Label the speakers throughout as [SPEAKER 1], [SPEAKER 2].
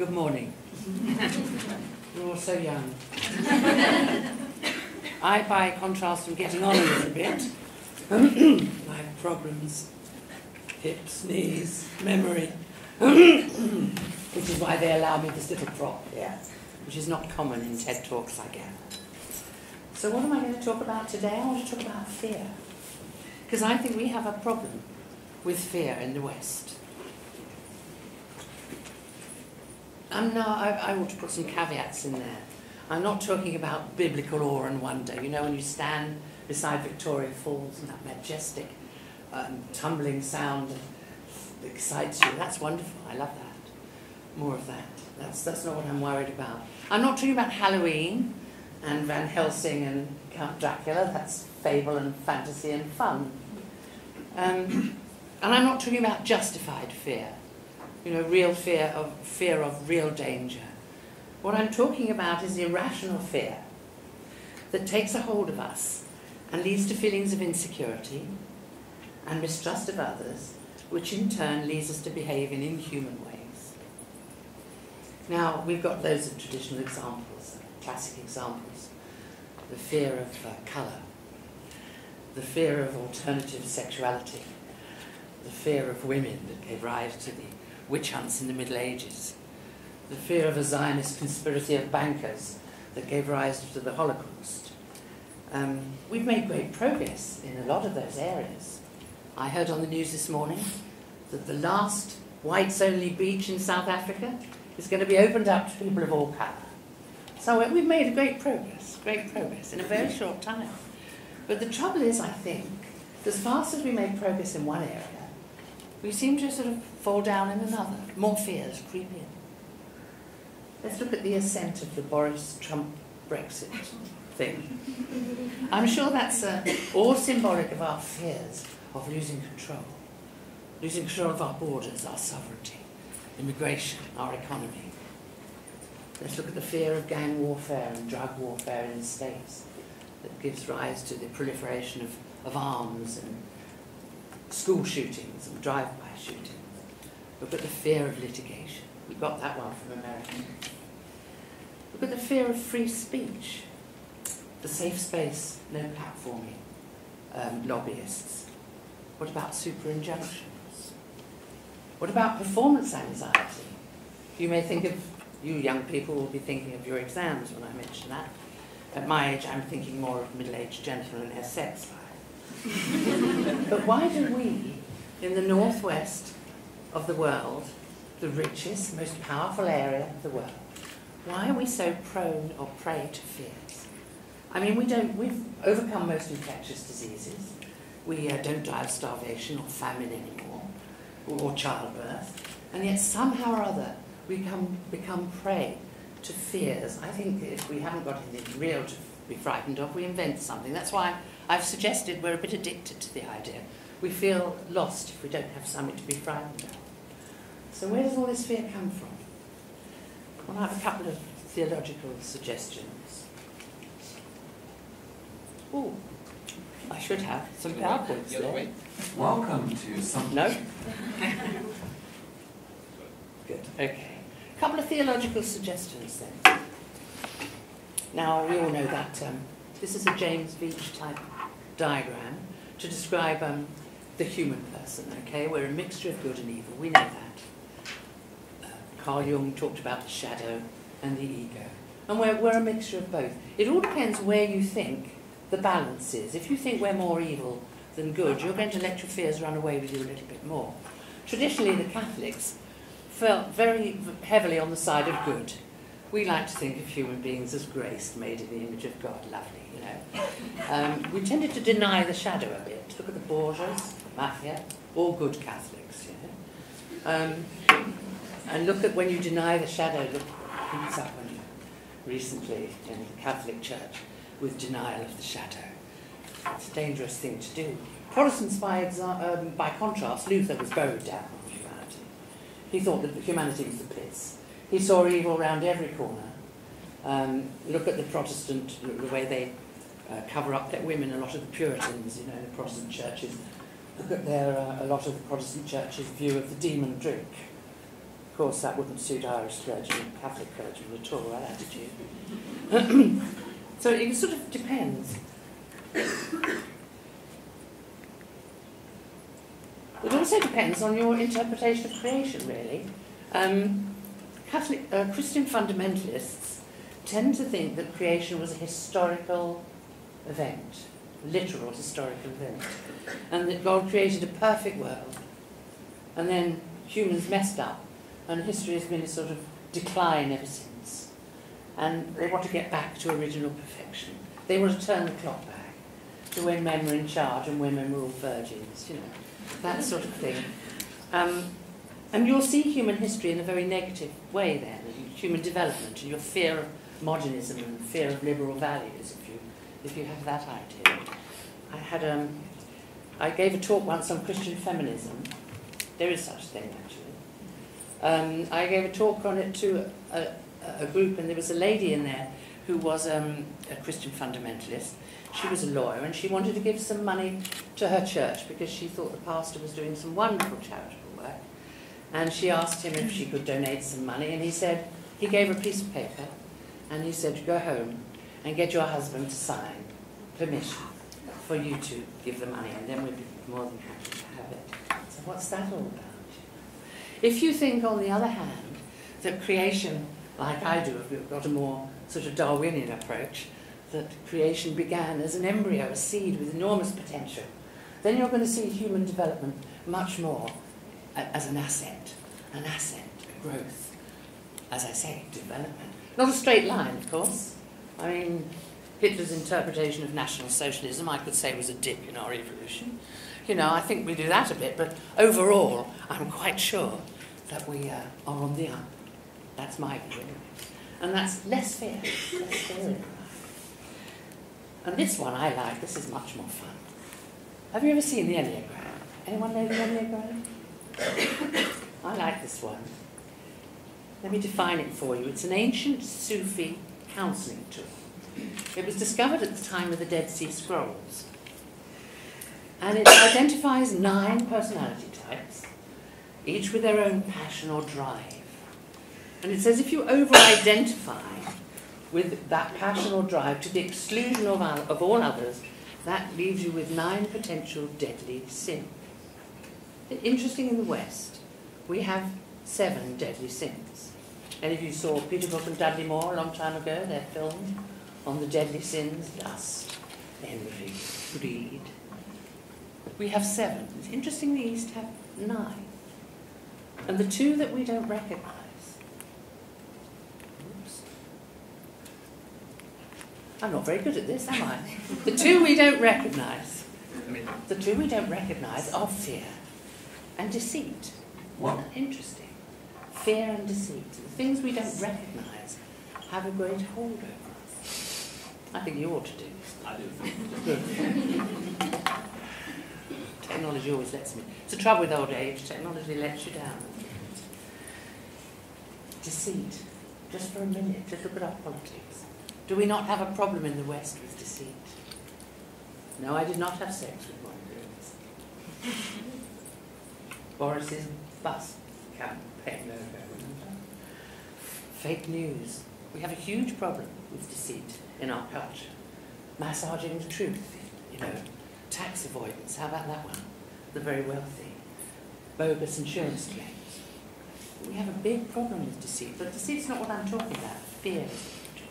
[SPEAKER 1] Good morning. You're all so young. I, by contrast, am getting on a little bit. I have problems, hips, knees, memory, which is why they allow me this little prop here, which is not common in TED Talks, I gather. So what am I going to talk about today? I want to talk about fear. Because I think we have a problem with fear in the West. I ought to put some caveats in there. I'm not talking about biblical awe and wonder. You know, when you stand beside Victoria Falls and that majestic tumbling sound excites you. That's wonderful. I love that. More of that. That's not what I'm worried about. I'm not talking about Halloween and Van Helsing and Count Dracula. That's fable and fantasy and fun. And I'm not talking about justified fear. You know, real fear of real danger. What I'm talking about is irrational fear that takes a hold of us and leads to feelings of insecurity and mistrust of others, which in turn leads us to behave in inhuman ways. Now, we've got loads of traditional examples, classic examples. The fear of colour, the fear of alternative sexuality, the fear of women that gave rise to the witch hunts in the Middle Ages, the fear of a Zionist conspiracy of bankers that gave rise to the Holocaust. We've made great progress in a lot of those areas. I heard on the news this morning that the last whites-only beach in South Africa is going to be opened up to people of all colour. So we've made great progress in a very short time. But the trouble is, I think, as fast as we make progress in one area, we seem to sort of fall down in another. More fears creep in. Let's look at the ascent of the Boris Trump Brexit thing. I'm sure that's all symbolic of our fears of losing control of our borders, our sovereignty, immigration, our economy. Let's look at the fear of gang warfare and drug warfare in the States that gives rise to the proliferation of arms and school shootings and drive-by shootings. Look at the fear of litigation. We got that one from America. Look at the fear of free speech, the safe space, no platforming, lobbyists. What about super injunctions? What about performance anxiety? You may think of, you young people will be thinking of your exams when I mention that. At my age, I'm thinking more of middle-aged gentlemen and their sex life. But why do we, in the northwest of the world, the richest, most powerful area of the world, why are we so prone or prey to fears? I mean, we've overcome most infectious diseases. We don't die of starvation or famine anymore, or childbirth, and yet somehow or other we become prey to fears. I think if we haven't got anything real to be frightened of, we invent something. That's why I've suggested we're a bit addicted to the idea. We feel lost if we don't have something to be frightened of. So where does all this fear come from? Well, I have a couple of theological suggestions. Oh, I should have some PowerPoints there.
[SPEAKER 2] Welcome to some...
[SPEAKER 1] No? Good, okay. A couple of theological suggestions then. Now, we all know that this is a James Veitch type diagram to describe the human person, okay? We're a mixture of good and evil, we know that. Carl Jung talked about the shadow and the ego. And we're a mixture of both. It all depends where you think the balance is. If you think we're more evil than good, you're going to let your fears run away with you a little bit more. Traditionally, the Catholics felt very heavily on the side of good. We like to think of human beings as graced, made in the image of God, lovely, you know. We tended to deny the shadow a bit. Look at the Borgias, the Mafia, all good Catholics, you know. And look at when you deny the shadow, look who's up on you recently in the Catholic Church with denial of the shadow. It's a dangerous thing to do. Protestants, by contrast, Luther was bowed down on humanity. He thought that humanity was the piss. He saw evil around every corner. Look at the Protestant, the way they cover up their women, a lot of the Puritans, you know, in the Protestant churches. Look at a lot of the Protestant churches' view of the demon drink. Of course, that wouldn't suit Irish clergymen, Catholic clergymen at all, that attitude. So it sort of depends. It also depends on your interpretation of creation, really. Christian fundamentalists tend to think that creation was a historical event, literal historical event, and that God created a perfect world, and then humans messed up, and history has been a sort of decline ever since. And they want to get back to original perfection. They want to turn the clock back to when men were in charge and women were all virgins, you know, that sort of thing. And you'll see human history in a very negative way then, human development, and your fear of modernism and fear of liberal values, if you have that idea. I gave a talk once on Christian feminism. There is such a thing, actually. I gave a talk on it to a group, and there was a lady in there who was a Christian fundamentalist. She was a lawyer, and she wanted to give some money to her church because she thought the pastor was doing some wonderful charitable work. And she asked him if she could donate some money, and he gave her a piece of paper, and he said, go home and get your husband to sign permission for you to give the money, and then we'd be more than happy to have it. So what's that all about? If you think, on the other hand, that creation, like I do, if we've got a more sort of Darwinian approach, that creation began as an embryo, a seed with enormous potential, then you're going to see human development much more as an ascent, growth, as I say, development. Not a straight line, of course. I mean, Hitler's interpretation of National Socialism, I could say, was a dip in our evolution. You know, I think we do that a bit, but overall, I'm quite sure that we are on the up. That's my view. And that's less fear in life. And this one I like. This is much more fun. Have you ever seen the Enneagram? Anyone know the Enneagram? I like this one. Let me define it for you. It's an ancient Sufi counselling tool. It was discovered at the time of the Dead Sea Scrolls. And it identifies 9 personality types, each with their own passion or drive. And it says if you over-identify with that passion or drive to the exclusion of all others, that leaves you with 9 potential deadly sins. Interesting, in the West, we have 7 deadly sins. And if you saw Peter Brook and Dudley Moore a long time ago, their film on the deadly sins, lust, envy, greed, we have 7. It's interesting the East have 9. And the 2 that we don't recognise. Oops. I'm not very good at this, am I? The 2 we don't recognise. The 2 we don't recognise are fear and deceit.
[SPEAKER 2] What?
[SPEAKER 1] Isn't that interesting? Fear and deceit. The things we don't recognise have a great hold over us. I think you ought to do.
[SPEAKER 2] I do.
[SPEAKER 1] Good. Technology always lets me. It's the trouble with old age. Technology lets you down. Deceit. Just for a minute, just look at our politics. Do we not have a problem in the West with deceit? No, I did not have sex with one of those. Boris's bus campaign. No. Fake news. We have a huge problem with deceit in our culture. Massaging the truth, you know. Tax avoidance, how about that one? The very wealthy. Bogus insurance claims. We have a big problem with deceit, but deceit's not what I'm talking about. Fear is what I'm talking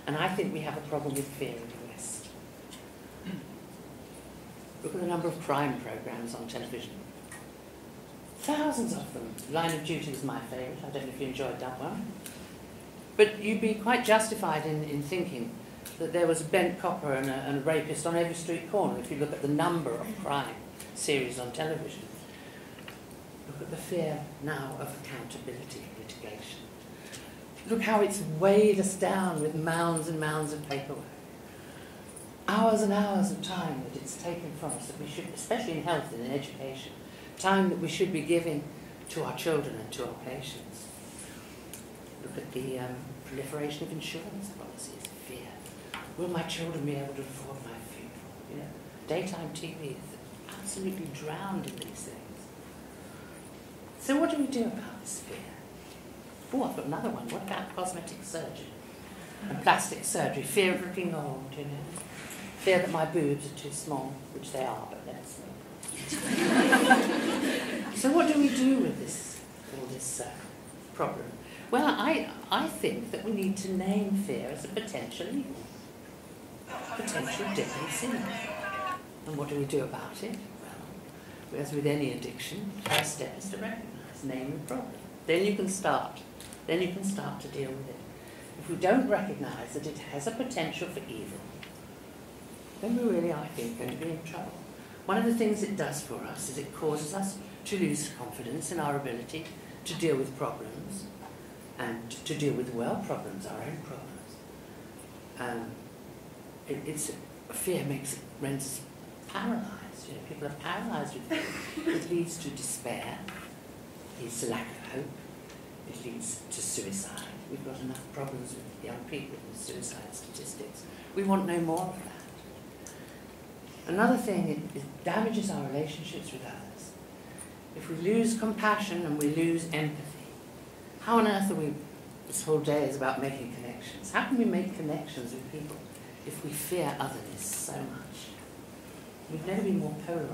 [SPEAKER 1] about. And I think we have a problem with fear in the West. Look at the number of crime programs on television. Thousands of them. Line of Duty is my favourite. I don't know if you enjoyed that one. But you'd be quite justified in thinking that there was a bent copper and a rapist on every street corner if you look at the number of crime series on television. Look at the fear now of accountability and litigation. Look how it's weighed us down with mounds and mounds of paperwork. Hours and hours of time that it's taken from us, that we should, especially in health and in education, time that we should be giving to our children and to our patients. Look at the proliferation of insurance policies, fear. Will my children be able to afford my funeral? You know, daytime TV is absolutely drowned in these things. So what do we do about this fear? Oh, I've got another one. What about cosmetic surgery and plastic surgery? Fear of looking old, you know. Fear that my boobs are too small, which they are, but let's So what do we do with all this problem? Well, I think that we need to name fear as a potential evil, potential deadly sin. And what do we do about it? Well, as with any addiction, the first step is to recognise, name the problem. Then you can start. Then you can start to deal with it. If we don't recognise that it has a potential for evil, then we really, I think, going to be in trouble. One of the things it does for us is it causes us to lose confidence in our ability to deal with problems and to deal with world problems, our own problems. Fear renders us paralysed. You know, people are paralysed with fear. It leads to despair. It leads to lack of hope. It leads to suicide. We've got enough problems with young people with suicide statistics. We want no more of that. Another thing, it damages our relationships with others. If we lose compassion and we lose empathy, how on earth are we, this whole day is about making connections. How can we make connections with people if we fear otherness so much? We've never been more polarised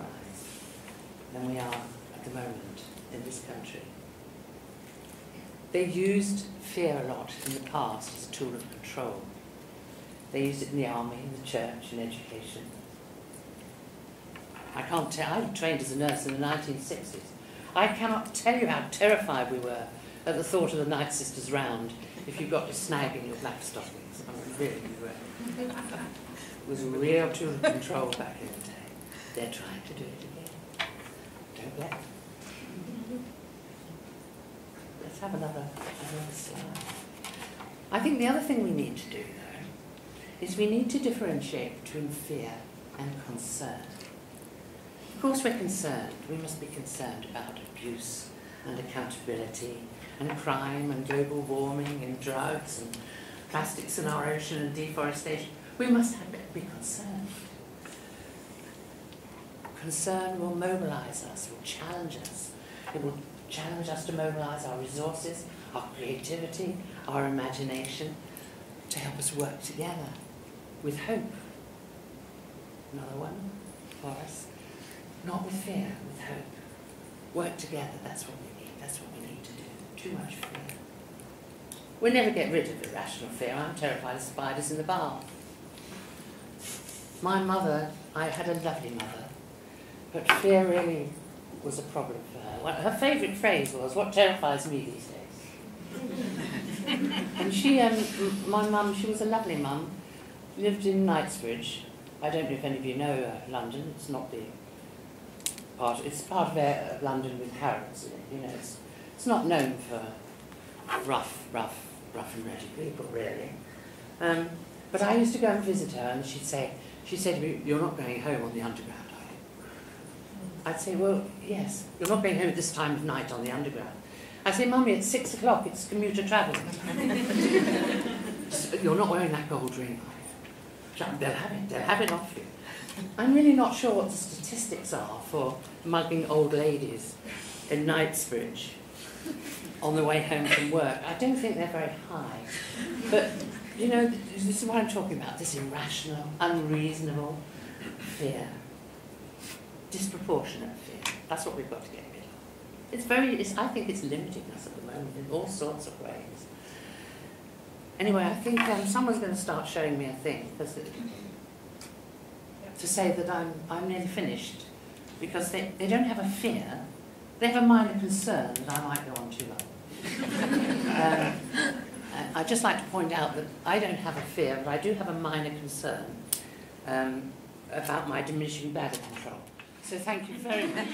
[SPEAKER 1] than we are at the moment in this country. They used fear a lot in the past as a tool of control. They used it in the army, in the church, in education. I trained as a nurse in the 1960s. I cannot tell you how terrified we were at the thought of the night sisters round if you got a snag in your black stockings. I mean, really, it was a real tool of control back in the day. They're trying to do it again. Don't let them. Let's have another slide. I think the other thing we need to do, though, is we need to differentiate between fear and concern. Of course we're concerned. We must be concerned about abuse and accountability and crime and global warming and drugs and plastics in our ocean and deforestation. We must be concerned. Concern will mobilise us, will challenge us. It will challenge us to mobilise our resources, our creativity, our imagination, to help us work together with hope. Another one for us. Not with fear, with hope. Work together, that's what we need. That's what we need to do. Too much fear. We'll never get rid of irrational fear. I'm terrified of spiders in the bath. My mother, I had a lovely mother, but fear really was a problem for her. Her favourite phrase was, "What terrifies me these days?" And she, my mum, she was a lovely mum, lived in Knightsbridge. I don't know if any of you know London. It's not the part. It's part of London with Harrods. You know, it's not known for rough and ready people, really. But I used to go and visit her, and she said to me, "You're not going home on the Underground, are you?" I'd say, "Well, yes. You're not going home at this time of night on the Underground." I'd say, "Mummy, it's 6 o'clock. It's commuter travel." "You're not wearing that gold ring, are you?" They'll have it off you. I'm really not sure what the statistics are for mugging old ladies in Knightsbridge on the way home from work. I don't think they're very high. But, you know, this is what I'm talking about, this irrational, unreasonable fear. Disproportionate fear. That's what we've got to get rid of. I think it's limiting us at the moment in all sorts of ways. Anyway, I think someone's going to start showing me a thing to say that I'm nearly finished, because they don't have a fear, they have a minor concern that I might go on too long. I'd just like to point out that I don't have a fear, but I do have a minor concern about my diminishing bladder control. So thank you very much.